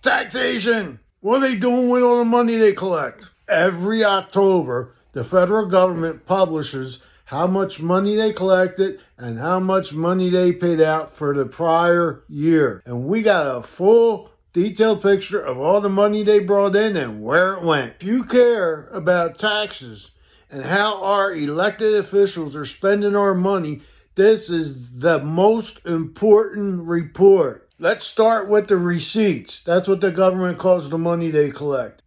Taxation. What are they doing with all the money they collect? Every October, the federal government publishes how much money they collected and how much money they paid out for the prior year. And we got a full detailed picture of all the money they brought in and where it went. If you care about taxes and how our elected officials are spending our money, this is the most important report. Let's start with the receipts. That's what the government calls the money they collect.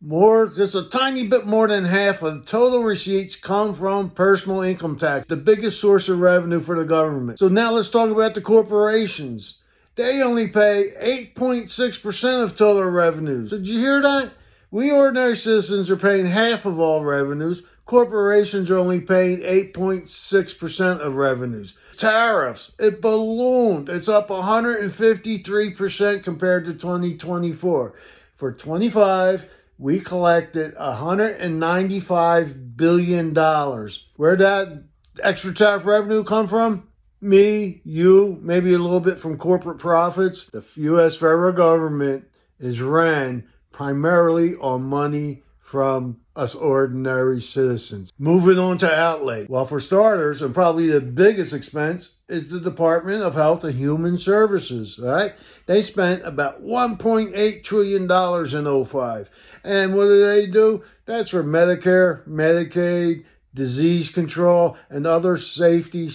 Just a tiny bit more than half of the total receipts come from personal income tax, the biggest source of revenue for the government. So now let's talk about the corporations. They only pay 8.6% of total revenues. Did you hear that? We ordinary citizens are paying half of all revenues. Corporations are only paying 8.6% of revenues. Tariffs, it ballooned. It's up 153% compared to 2024. For 25, we collected $195 billion. Where'd that extra tariff revenue come from? Me, you, maybe a little bit from corporate profits. The U.S. federal government is ran primarily on money from us ordinary citizens. Moving on to outlay. Well, for starters, and probably the biggest expense, is the Department of Health and Human Services, right? They spent about $1.8 trillion in 05. And what do? That's for Medicare, Medicaid, disease control, and other safety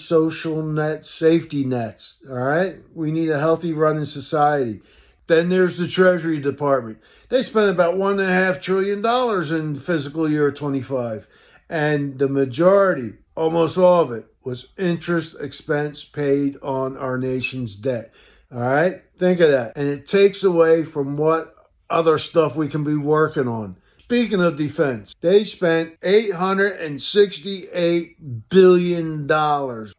nets, all right? We need a healthy running society. Then there's the Treasury Department. They spent about $1.5 trillion in fiscal year 25. And the majority, almost all of it, was interest expense paid on our nation's debt. All right? Think of that. And it takes away from what other stuff we can be working on. Speaking of defense, they spent $868 billion.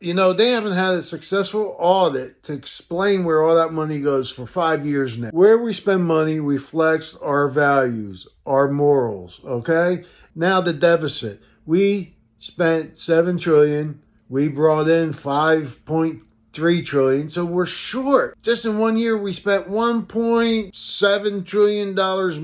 You know, they haven't had a successful audit to explain where all that money goes for 5 years now. Where we spend money reflects our values, our morals, okay? Now the deficit. We spent $7 trillion. We brought in $5.3 trillion, so we're short. Just in 1 year, we spent $1.7 trillion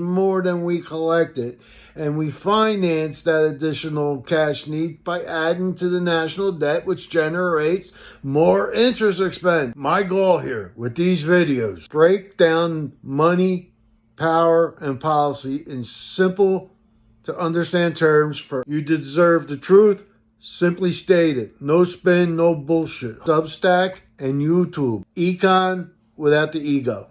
more than we collected, and we financed that additional cash need by adding to the national debt, which generates more interest expense. My goal here with these videos, break down money, power, and policy in simple to understand terms for you to deserve the truth. Simply stated, no spin, no bullshit. Substack and YouTube. Econ without the ego.